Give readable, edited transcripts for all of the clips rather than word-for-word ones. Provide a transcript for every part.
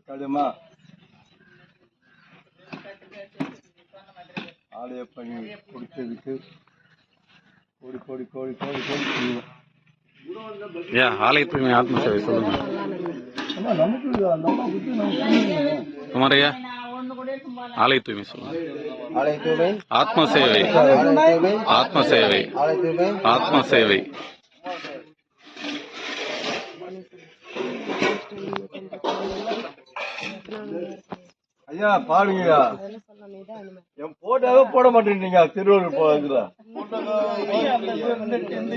கடுமா ஆலய பணி கொடுத்ததுக்கு கோடி கோடி கோடி கோடி கோடி ஆலய தூய்மை ஆத்ம சேவை சொல்லுங்க. குமாரையா ஆலய தூய்மை சொல்லுங்க. ஆத்ம சேவை ஆத்ம சேவை ஆத்ம சேவை. ஐயா பாருங்க, என் போட்டோவே போட மாட்டேங்க. திருவள்ளூர் போகுதுல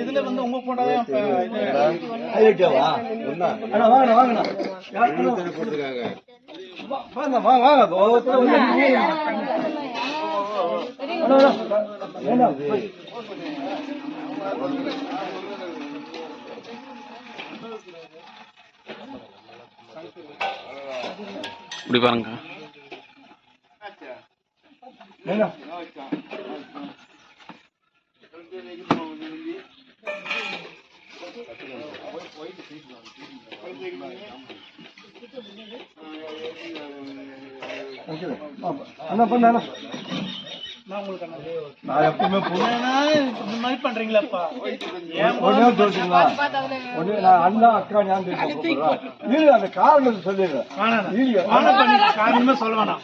இதுல வந்து உங்க போட்டோவே வாங்க வாங்க இப்படி பாருங்க. என்ன பண்ண நான் எப்பவுமே இந்த மாதிரி பண்றீங்களாப்பா? நான் அண்ணா அக்கா ஞாபகம் அந்த காரணம் சொல்லிடுறேன். காரணமே சொல்ல வேணாம்.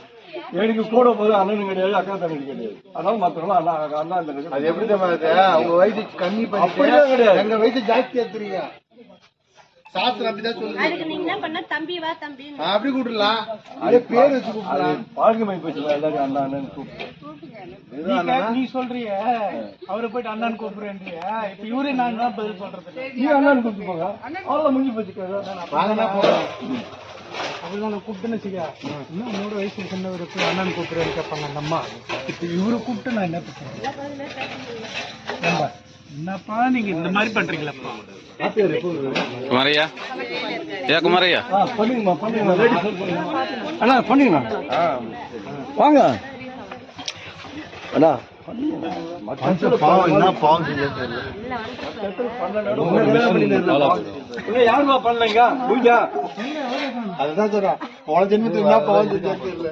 எனக்கு கூட போது அண்ணனும் கிடையாது, அக்கா தண்ணி கிடையாது. அதாவது மற்றவங்க அண்ணா அண்ணா அது எப்படி அவங்க வயசு கம்மி அப்படிதான் கிடையாது. எங்க வயசு ஜாஸ்தி எடுத்துறீங்க. சாஸ்திரம் அப்படிதான் சொல்லுங்க. அப்படி கூப்பிடலாம். அதே பேர் வச்சு கூப்பிடலாம். பாழ்கமாய் போச்சு எல்லாரும் அண்ணா அண்ணன் கூப்பிட்டு. நீ சொல்றிய அவரை போயிட்டு அண்ணான்னு கூப்பிடுறேன்றிய. இப்ப இவரே நான் தான் பதில் சொல்றது. நீ அண்ணான்னு கூப்பிட்டு போங்க. அவ்வளவு முடிஞ்சு போச்சு. அப்படிதான் நான் கூப்பிட்டுன்னு வச்சுக்கா. இன்னும் 3 வயசு சின்னவரு போய் அண்ணன் கூப்பிடுறேன்னு கேட்பாங்க அந்த அம்மா. இப்ப இவரு கூப்பிட்டு நான் என்ன பேசுறேன்? என்னப்பா நீங்க இந்த மாதிரி பண்றீங்களப்பா? குமாரையா குமாரையா பண்ணுங்கம்மா பண்ணுங்க. அண்ணா பண்ணுங்கண்ணா வாங்க அண்ணா. யாருமா பண்ணலங்க பூஜா? அதுதான் சொல்றேன். போன ஜென்மத்துக்கு என்ன பாவம் தெரியல.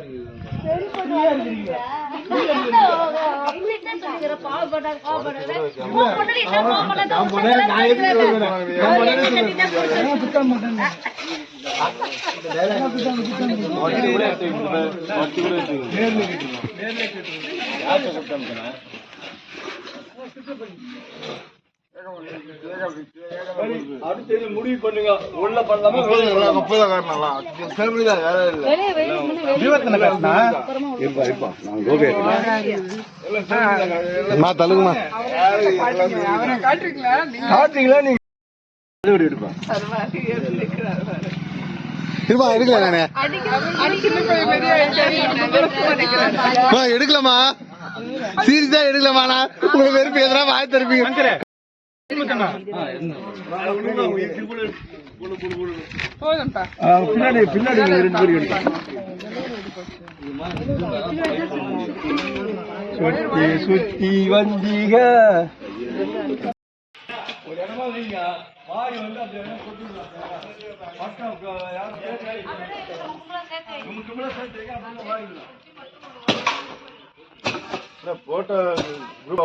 அடுத்தது முடிவு பண்ணுங்க. உள்ள பண்ணலாமா தலுங்கம்மா காட்டுறீங்களா? நீங்க எடுக்கலாமா? சீரியஸா எடுக்கலாமா? உங்க வெறுப்பு எதனா வாய் தருப்பீங்க. பின்னாடி பின்னாடி 2 பேர் சுத்தி சுத்தி வந்தீங்க. ஒரு இடமா வைங்க. மாறி வந்து போட்டோ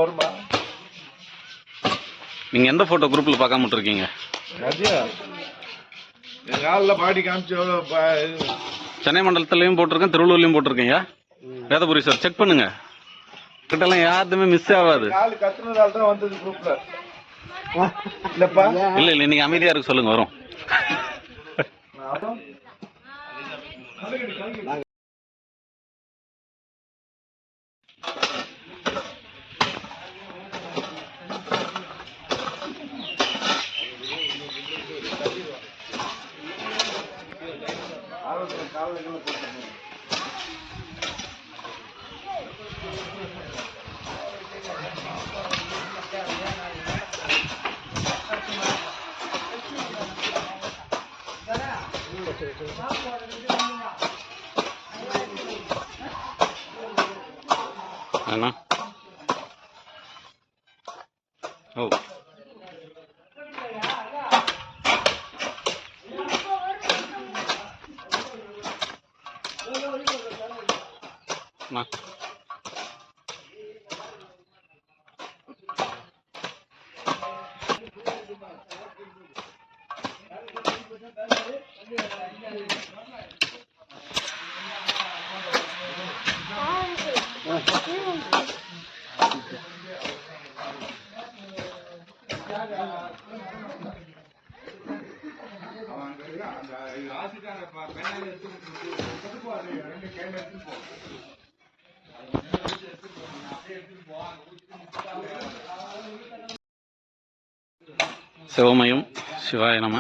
வருமா? நீங்க எந்த போட்டோ குரூப்ல பார்க்காம இருக்கீங்க? பாடி காமிச்சு சென்னை மண்டலத்திலயும் போட்டிருக்கேன், திருவள்ளூர்லயும் போட்டிருக்கீங்க. வேதபுரி சார் செக் பண்ணுங்க. கிட்டலாம் யாருமே மிஸ் ஆகாது. கத்துனதால்தான் வந்தது குரூப்ல. இல்ல இல்ல நீங்க அமைதியா இருக்கு சொல்லுங்க வரும். Anna. Oh. சிவமயம் சிவாய நம.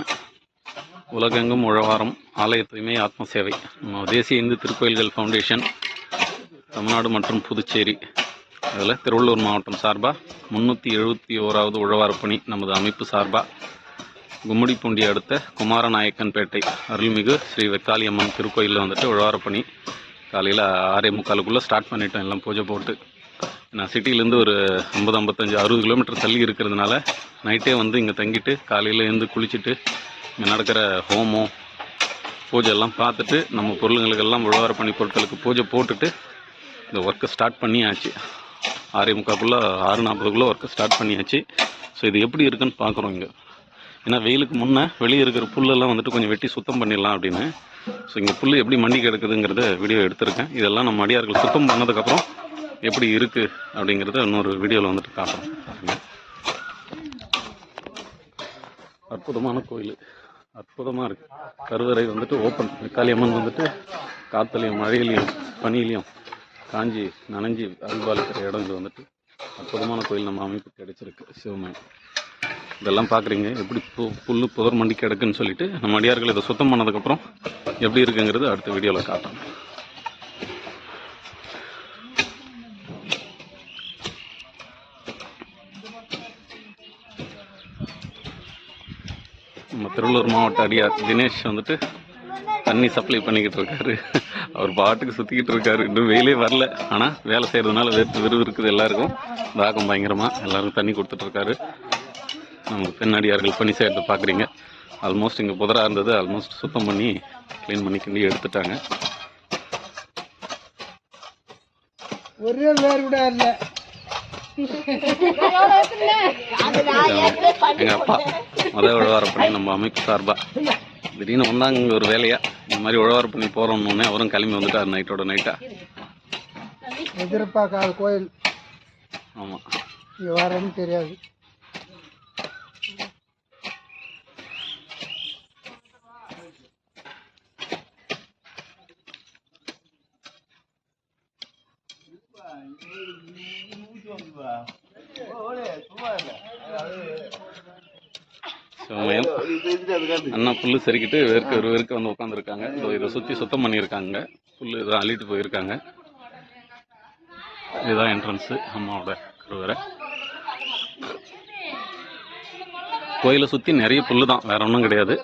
உலகெங்கும் உழவாரம் ஆலய தூய்மை ஆத்ம சேவை. நம்ம தேசிய இந்து திருக்கோயில்கள் ஃபவுண்டேஷன் தமிழ்நாடு மற்றும் புதுச்சேரி அதில் திருவள்ளூர் மாவட்டம் சார்பாக 371வது உழவார பணி நமது அமைப்பு சார்பாக கும்மிடிப்பூண்டி அடுத்த குமாரநாயக்கன்பேட்டை அருள்மிகு ஸ்ரீ வெக்காளியம்மன் திருக்கோயிலில் வந்துட்டு உழவார பணி காலையில் 6:45 ஸ்டார்ட் பண்ணிட்டோம். எல்லாம் பூஜை போட்டு. நான் சிட்டிலேருந்து ஒரு 50, 55, 60 கிலோமீட்டர் தள்ளி இருக்கிறதுனால நைட்டே வந்து இங்கே தங்கிட்டு காலையில் எழுந்து குளிச்சுட்டு இங்கே நடக்கிற ஹோமம் பூஜை எல்லாம் பார்த்துட்டு நம்ம பொருளுங்களுக்கெல்லாம் உழவார பணி பொருட்களுக்கு பூஜை போட்டுட்டு இந்த ஒர்க்கை ஸ்டார்ட் பண்ணியாச்சு. 6:45 6:40 ஒர்க்கை ஸ்டார்ட் பண்ணியாச்சு. ஸோ இது எப்படி இருக்குன்னு பார்க்குறோம் இங்கே. ஏன்னா வெயிலுக்கு முன்னே வெளியே இருக்கிற புல்லெல்லாம் வந்துட்டு கொஞ்சம் வெட்டி சுத்தம் பண்ணிடலாம் அப்படின்னு. ஸோ இங்கே புல் எப்படி மண்டி கிடக்குதுங்கிறத வீடியோ எடுத்திருக்கேன். இதெல்லாம் நம்ம அடியார்கள் சுத்தம் பண்ணதுக்கப்புறம் எப்படி இருக்குது அப்படிங்கிறத இன்னொரு வீடியோவில் வந்துட்டு காட்டுறோம். அற்புதமான கோயில், அற்புதமாக இருக்குது. கருவறை வந்துட்டு ஓப்பன். வெக்காளியம்மன் வந்துட்டு காற்றுலையும் மழையிலையும் பனியிலையும் காஞ்சி நனைஞ்சி அல்பாலிக்கிற இடம். இது வந்துட்டு அற்புதமான கோயில் நம்ம அமைப்பு கிடைச்சிருக்கு சிவமயம். இதெல்லாம் பார்க்குறீங்க எப்படி புல் புதர் மண்டி கிடக்குன்னு சொல்லிட்டு நம்ம அடியார்கள் இதை சுத்தம் பண்ணதுக்கப்புறம் எப்படி இருக்குங்கிறது அடுத்த வீடியோவில் காட்டுறோம். நம்ம திருவள்ளூர் மாவட்ட அடியார் தினேஷ் வந்துட்டு தண்ணி சப்ளை பண்ணிக்கிட்டு இருக்காரு. அவர் பாட்டுக்கு சுற்றிக்கிட்டு இருக்காரு. இன்னும் வெயிலே வரல, ஆனால் வேலை செய்கிறதுனால வெறும் இருக்குது. எல்லாருக்கும் தாகம் பயங்கரமாக. எல்லாருக்கும் தண்ணி கொடுத்துட்ருக்காரு. நம்ம பெண் அடியார்கள் பணி செய்கிறத பார்க்குறீங்க. ஆல்மோஸ்ட் இங்கே புதராக இருந்தது, ஆல்மோஸ்ட் சுத்தம் பண்ணி க்ளீன் பண்ணி கிண்டி எடுத்துட்டாங்க. ஒரே வேறு கூட இல்லை. எங்கள் அப்பா உழவார பண்ணி நம்ம அமைப்பு சார்பாக திடீர்னு வந்தாங்க இங்கே ஒரு வேலையாக. இந்த மாதிரி உழவார பண்ணி போகிறோம்னு அவரும் கிளம்பி வந்துட்டார் நைட்டோட நைட்டாக. எதிர்பார்க்காத கோயில். ஆமாம், இங்கே வரேன்னு தெரியாது. சிவமயம் அண்ணா புல்லு சரிக்கிட்டு வெறுக்க வந்து உட்காந்துருக்காங்க. இதை சுற்றி சுத்தம் பண்ணியிருக்காங்க. புல்லு இதை அள்ளிட்டு போயிருக்காங்க. இதுதான் என்ட்ரன்ஸு அம்மாவோட கருவறை. கோயிலை சுற்றி நிறைய புல்லு தான், வேற ஒன்றும் கிடையாது.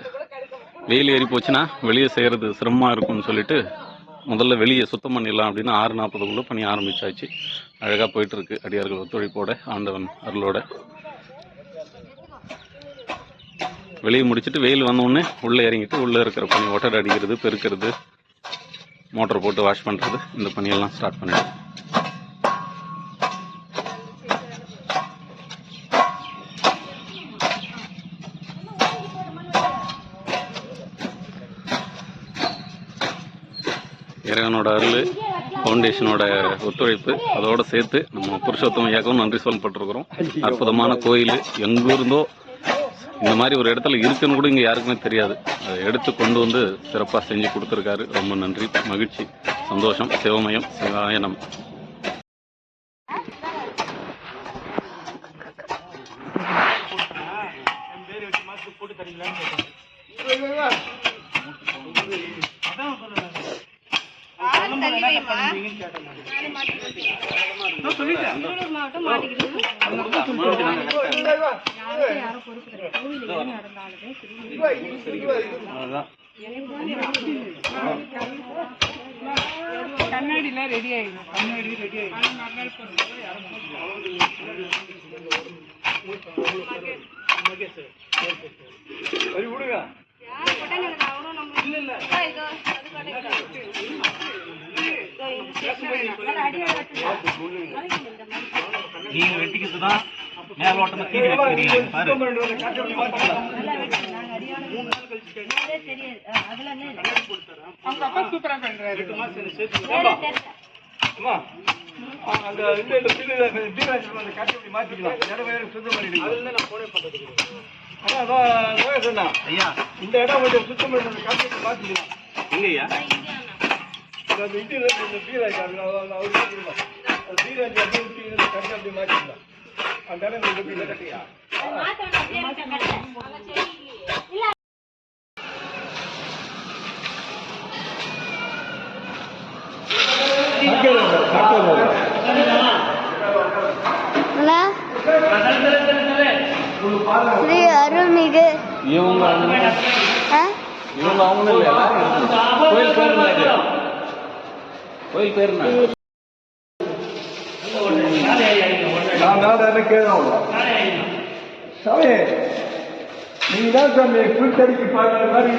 வெயில் ஏறி போச்சுன்னா வெளியே செய்கிறது சிரமமாக இருக்கும்னு சொல்லிட்டு முதல்ல வெளியே சுத்தம் பண்ணிடலாம் அப்படின்னு 6:40 பணி ஆரம்பிச்சாச்சு. அழகாக போயிட்டுருக்கு அடியார்கள் ஒத்துழைப்போட, ஆண்டவன் அருளோட. வெளியே முடிச்சுட்டு வெயில் வந்தோடனே உள்ளே இறங்கிட்டு உள்ளே இருக்கிற பணி ஒட்டடை அடிக்கிறது, பெருக்கிறது, மோட்டர் போட்டு வாஷ் பண்ணுறது, இந்த பணியெல்லாம் ஸ்டார்ட் பண்ணிடுவோம். இறைவனோட அருள், ஃபவுண்டேஷனோட ஒத்துழைப்பு, அதோடு சேர்த்து நம்ம புருஷோத்தம ஐயாவுக்கும் நன்றி சொல்லப்பட்டிருக்கிறோம். அற்புதமான கோயில். எங்கிருந்தோ இந்த மாதிரி ஒரு இடத்துல இருக்குன்னு கூட இங்கே யாருக்குமே தெரியாது. அதை எடுத்து கொண்டு வந்து சிறப்பாக செஞ்சு கொடுத்துருக்காரு. ரொம்ப நன்றி, மகிழ்ச்சி, சந்தோஷம். சிவமயம் சிவாய நம. கண்ணாடில ரெடி ஆயிடும். கண்ணாடி ரெடி ஆயிடும். இல்ல நீங்க வெட்டிக்கிறது தான் மேலோட்டமா தீட்டி வச்சுக்கிறீங்க பாரு. அவங்க அப்பா சூப்பரா பண்றாரு. அம்மா, அந்த இந்த பீராஜ் அந்த காட்டி அப்படி மாத்திக்கலாம். இடம் வேற சுத்தம் பண்ணிடுங்க. அதுல நான் போனே பண்றது. அதான் சொன்னா ஐயா இந்த இடம் கொஞ்சம் சுத்தம் பண்ணி அந்த காட்டி அப்படி மாத்திக்கலாம். எங்கய்யா? அந்த இது இந்த பீராஜ் அவர் பீராஜ் அப்படி காட்டி அப்படி மாத்திக்கலாம். அந்த இடம் கொஞ்சம் இல்லை கட்டியா ஸ்ரீ அருள்மிகு இவங்க அவங்க இல்லையா? கோயில் பேர் என்ன? கோயில் பேர் என்ன? நான் நாடு கேட்கணும் சாமி. நீங்க தான் சாமி ஃபுல் தடிக்கு பார்க்குற மாதிரி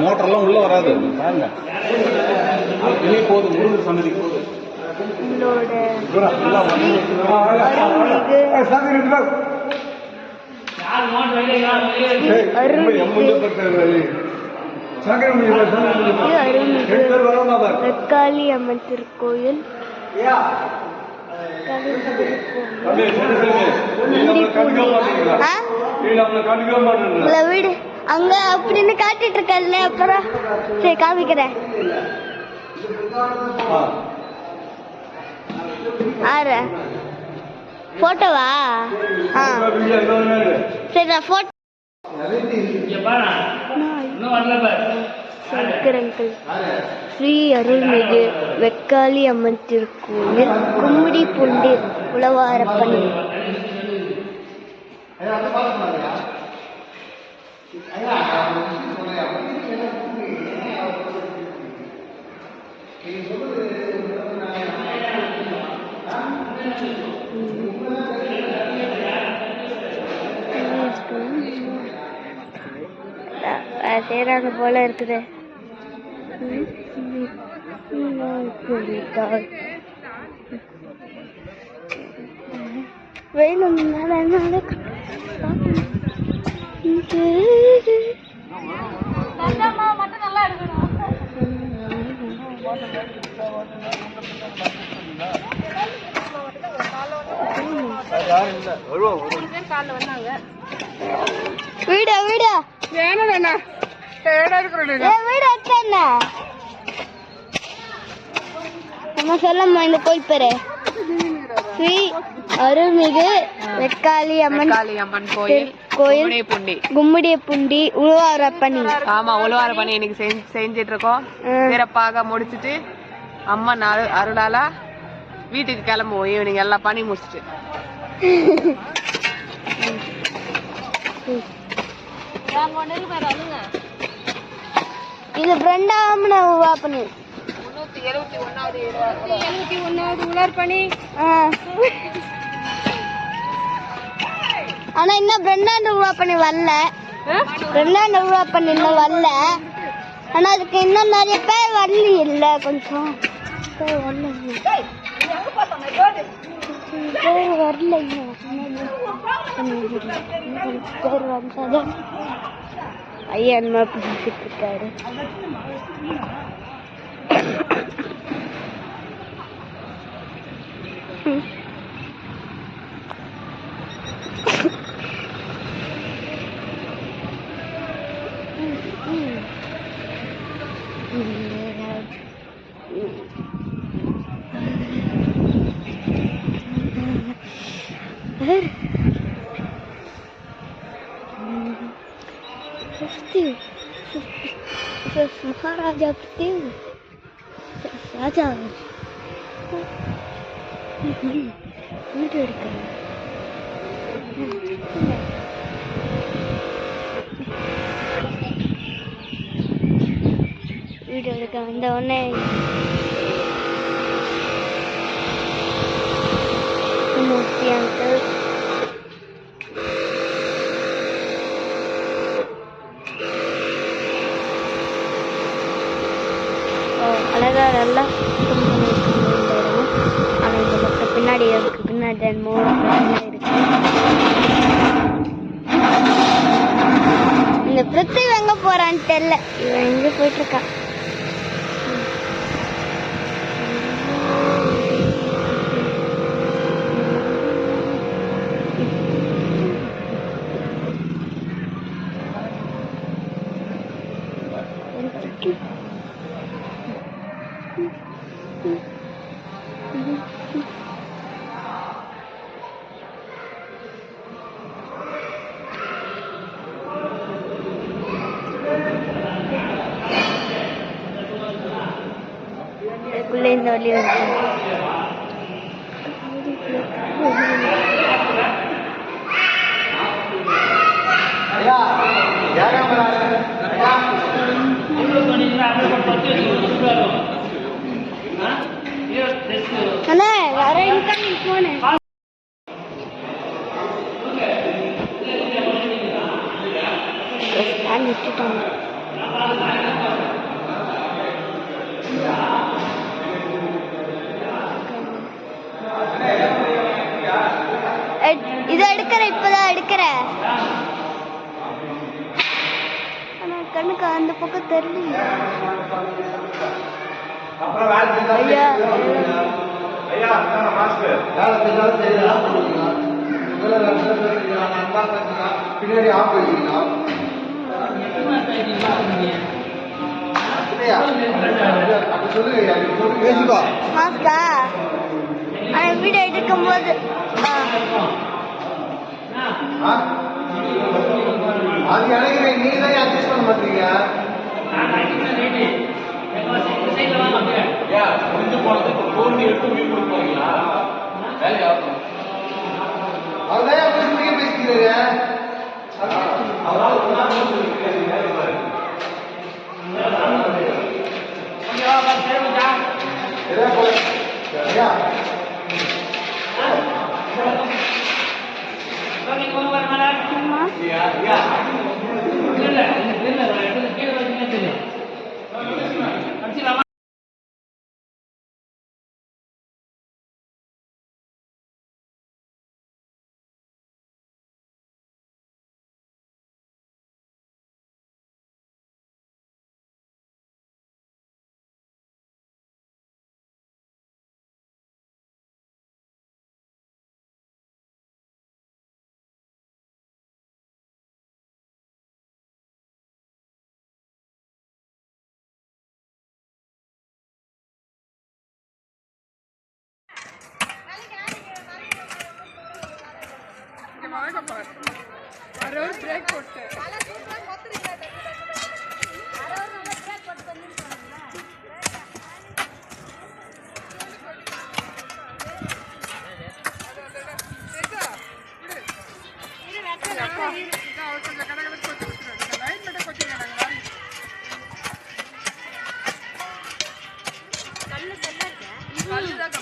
மோட்டர்லாம் உள்ள வராது பாருங்க. வெளியே போகுது, முருகர் சன்னதி போகுது. வெக்காளி அம்மன் திருக்கோயில் வீடு அங்க அப்படின்னு காட்டிட்டு இருக்கல. அப்புறம் சரி காமிக்கிறேன். ஆறு போட்டோவா? சரி நான் போட்டோ ஸ்ரீ அருள்மிகு வெக்காளி அம்மன் திருக்கோயில் கும்மிடிப்பூண்டி உழவாரப்பள்ளி. செய்யறாங்க போல இருக்குது. வேணும் வீடா வீடா ஏன்னா நம்ம சொல்லம்மா இந்த கோயில் பேரு ஸ்ரீ அருள்மிகு வெக்காளி அம்மன் கோயில் கும்மிடிப்பூண்டி உழவாரப்பள்ளி. ஆமா, உழவாரப்பள்ளி இன்னைக்கு செஞ்சிட்டு இருக்கோம். சிறப்பாக முடிச்சுட்டு அம்மன் அருளால வீட்டுக்கு கிளம்புவோம். ஈவினிங் எல்லாம் பண்ணி முடிச்சுட்டு இது பிரண்டாமன உருவாப்பணி 371வது உலர்பணி. ஆனா இன்னும் பிரண்டாண்ட உருவாப்பணி வரல. பிரண்டாண்ட உருவாப்பணி இன்னும் வரல. ஆனா அதுக்கு இன்னும் நிறைய பேர் வரல. இல்ல கொஞ்சம் பேர் வரல. பேர் வந்தாதான் ஐயா என்ன பேசிட்டு இருக்காரு. Maharaja Putih Raja வீடு எடுக்கிறேன். வீடியோ எடுக்க வந்த உடனே மூர்த்தி அங்கிள் அழகா நல்லா சுத்தம் பண்ணியிருக்காங்க இந்த இடமும். ஆனால் இந்த பக்கம் பின்னாடி இருக்கு, பின்னாடி இருக்கு. இந்த பிருத்திவி எங்க போறான்னு தெரியல, இவன் எங்க போயிட்டு இருக்கா. இதுக்குள்ளே இந்த வழி வந்து அண்ணா வர இன்கம் போனேன். விட்டுட்டாங்க. இதை எடுக்கிற, இப்பதான் எடுக்கிற. ஆனா கண்ணுக்கு அந்த பக்கம் தெரியல. ஐயா பின்னாடி ஆஃப் மாஸ்கா வீடியோ எடுக்கும் போது அது எனக்கு நீங்க தான் அட்ஜஸ்ட் பண்ண மாட்டீங்க. அவர்தான் பேசிக்கிறாரு. பிரேக் போட்டு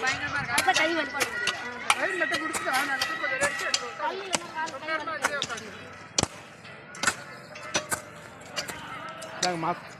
பயங்கரமா இருக்கு. கை வந்து மாஸ்க்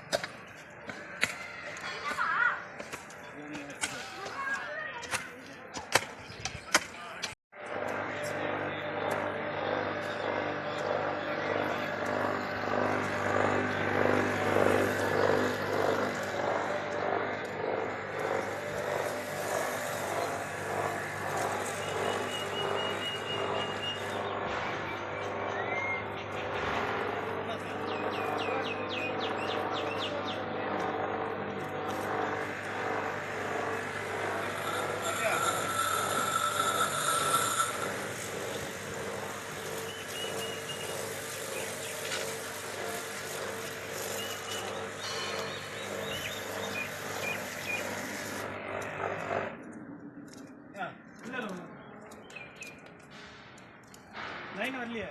லைன் வரலையே.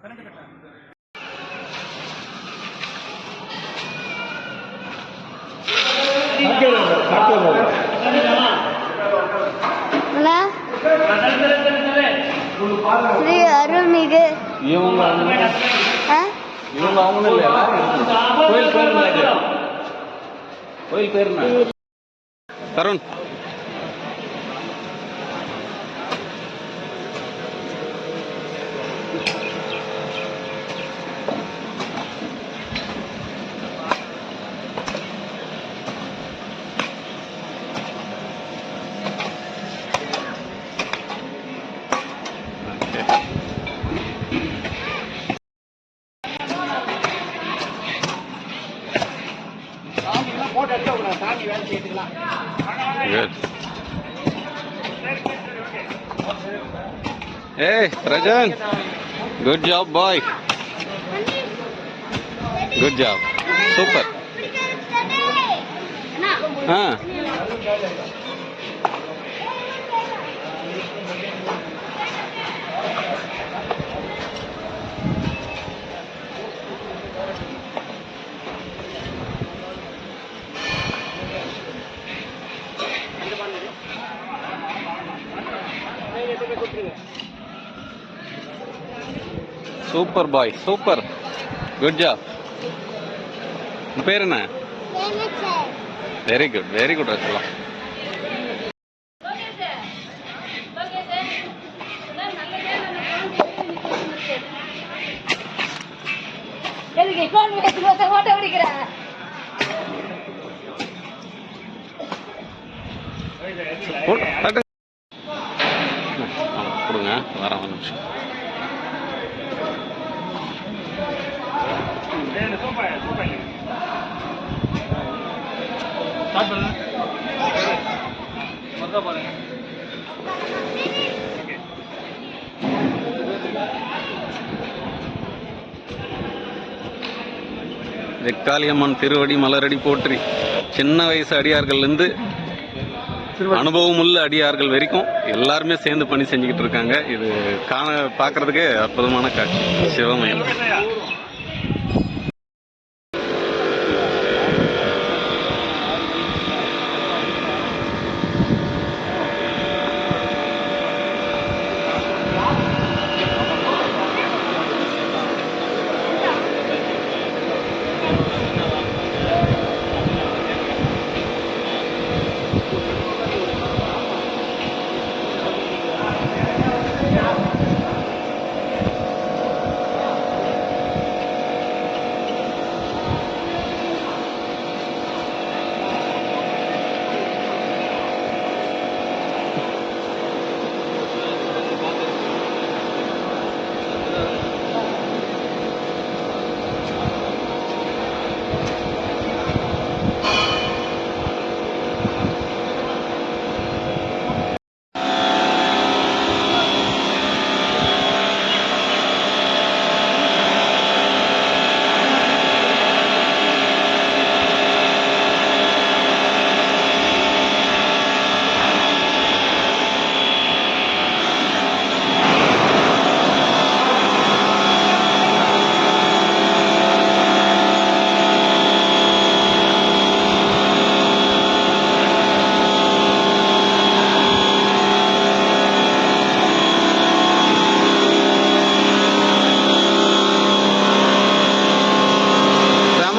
அண்ணா, ஸ்ரீ அருள்மிகு இவங்க ஆ? இவங்க அவங்க இல்ல, கோயில் பேர் என்ன இது? கோயில் பேர் என்ன? Tarun, good. Hey, Rajan. Good job, boy. Good job. Super. Super boy, super. Good job. உன் பேர் என்ன? வெரி குட் ரசலா. கொடுங்க, வரேன் ஒரு நிமிஷம். வெக்காளியம்மன் திருவடி மலரடி போற்றி. சின்ன வயசு அடியார்கள்லேருந்து அனுபவம் உள்ள அடியார்கள் வரைக்கும் எல்லாருமே சேர்ந்து பணி செஞ்சுக்கிட்டு இருக்காங்க. இது பார்க்கறதுக்கே அற்புதமான காட்சி. சிவமயம்.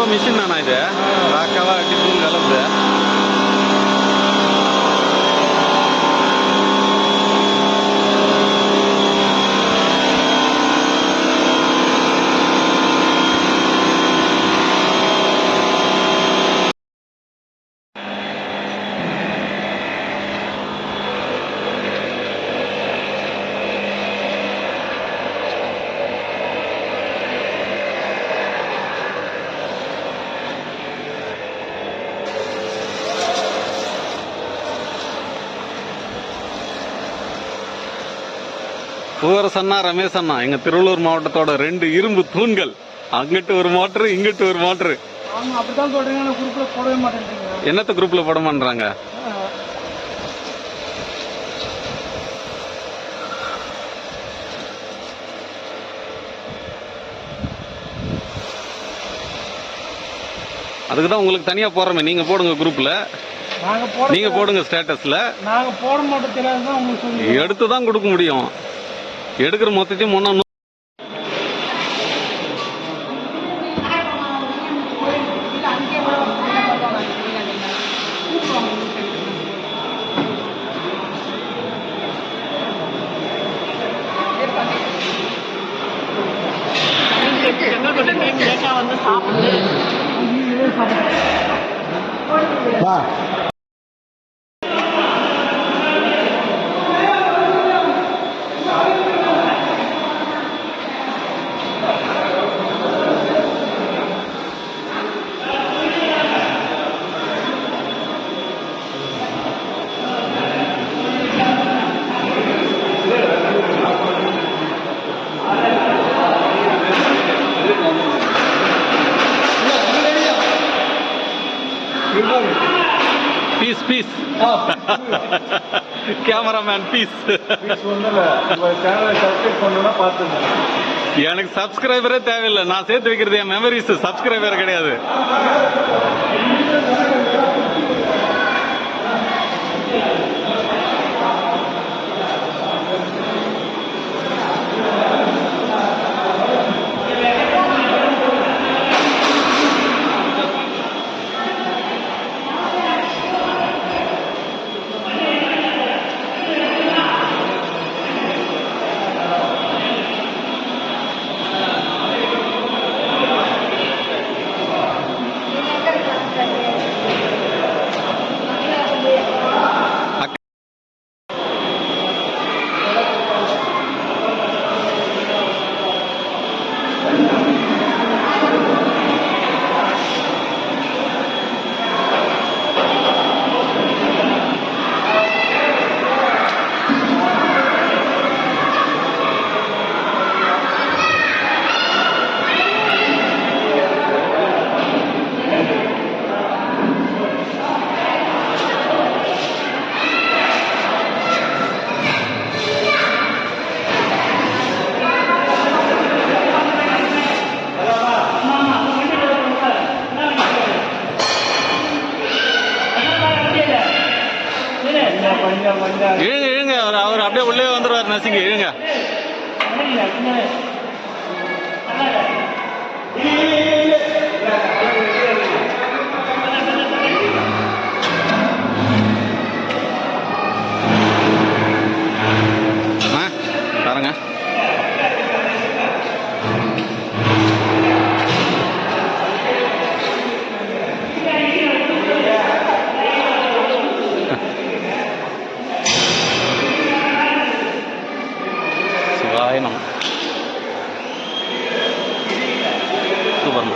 மிஷின் தானா இது? ராக்காவா அடி தூள் கலந்து பூவரசு அண்ணா, ரமேஷ் அண்ணா, எங்க திருவள்ளூர் மாவட்டத்தோட 2 இரும்பு தூண்கள். அங்கிட்டு ஒரு மோட்டரு, இங்கிட்டு ஒரு மோட்டரு. என்னத்த குரூப்ல போட மாட்டாங்க? அதுக்கு தான் உங்களுக்கு தனியா போடுறோமே, நீங்க போடுங்க குரூப்ல, நீங்க போடுங்க ஸ்டேட்டஸ்ல. நாங்க போட மாட்டோம் தெரியாதுதான் உங்களுக்கு சொல்லி எடுத்து தான் கொடுக்க முடியும். எடுக்கிற மொத்தத்தையும் முன்னா வந்து சாப்பிட்டு பீஸ் பீஸ் கேமராமேன் பீஸ். எனக்கு சப்ஸ்கிரைபரே தேவையில்லை, நான் சேர்த்து வைக்கிறது என் மெமரிஸ், சப்ஸ்கிரைபர் கிடையாது. இழுங்க இழுங்க, அவர் அப்படியே உள்ளே வந்துடுவார், நசிங்க இழுங்க. பாருங்க, சிவாயனம் சூப்பர்.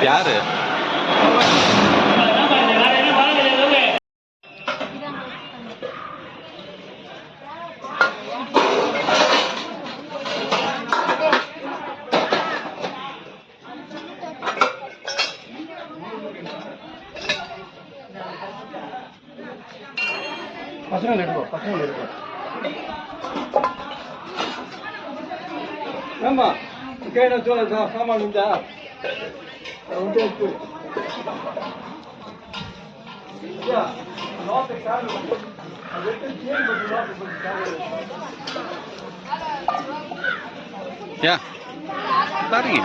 யாரு பசங்க எடுக்கும். ஆமா கேட சொல்ல சாமான் உண்டா யா பாருங்க.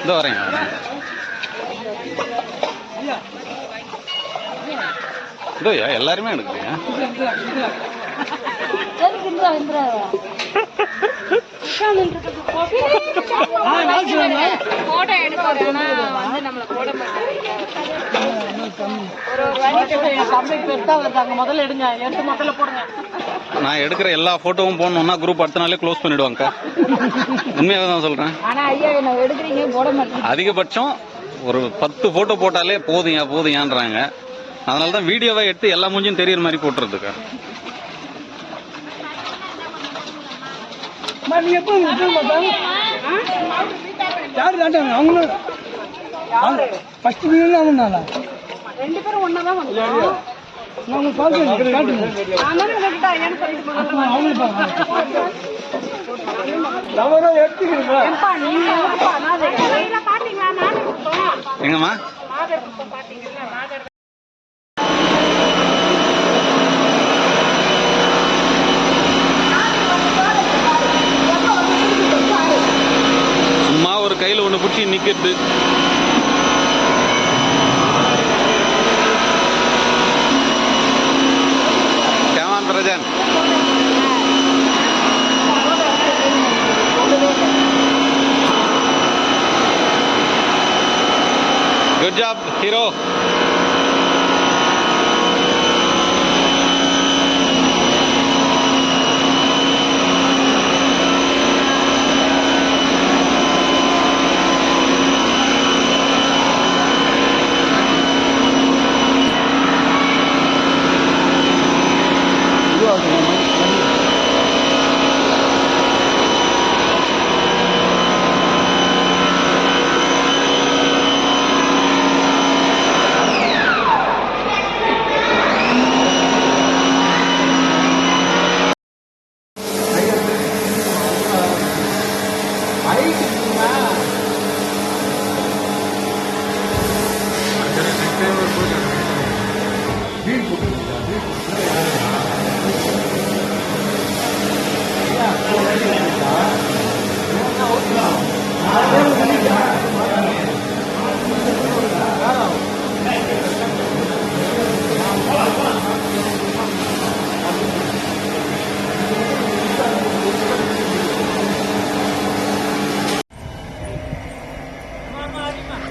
இதோ வரேன். இதோ எல்லாருமே எடுக்குறீங்க. போட்டோ எடுக்கிறேன் வந்து நம்மள போட முதல்ல எடுங்க, எடுத்து முதல்ல போடுங்க. நான் எடுக்கிற எல்லா போட்டோவும் போடணும்னா குரூப் அடுத்த நாளே க்ளோஸ் பண்ணிடுவாங்க. உண்மையாக தான் சொல்றேன். அதிகபட்சம் ஒரு 10 போட்டோ போட்டாலே போதுங்க போதுங்கன்றாங்க. அதனால தான் வீடியோவை எடுத்து எல்லா மூஞ்சும் தெரியற மாதிரி போட்டுறதுக்கா. நீ எப்போ யாரு தாண்டாங்க அவங்களும் ஃபர்ஸ்ட் வீடியோ அவங்கனால 2 பேரும் ஒண்ணா தான் வந்தோம். நான் உங்களுக்கு பார்த்து காட்டுங்க நம்ம எடுத்துக்கிறேன். எங்கம்மா சும்மா ஒரு கையில் ஒன்று பிடிச்சி நிற்கிறது. Camon Prajan, good job hero.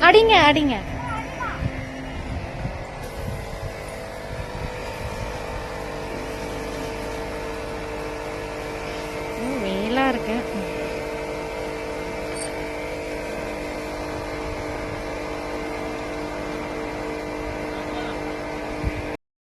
அடிங்க அடிங்க.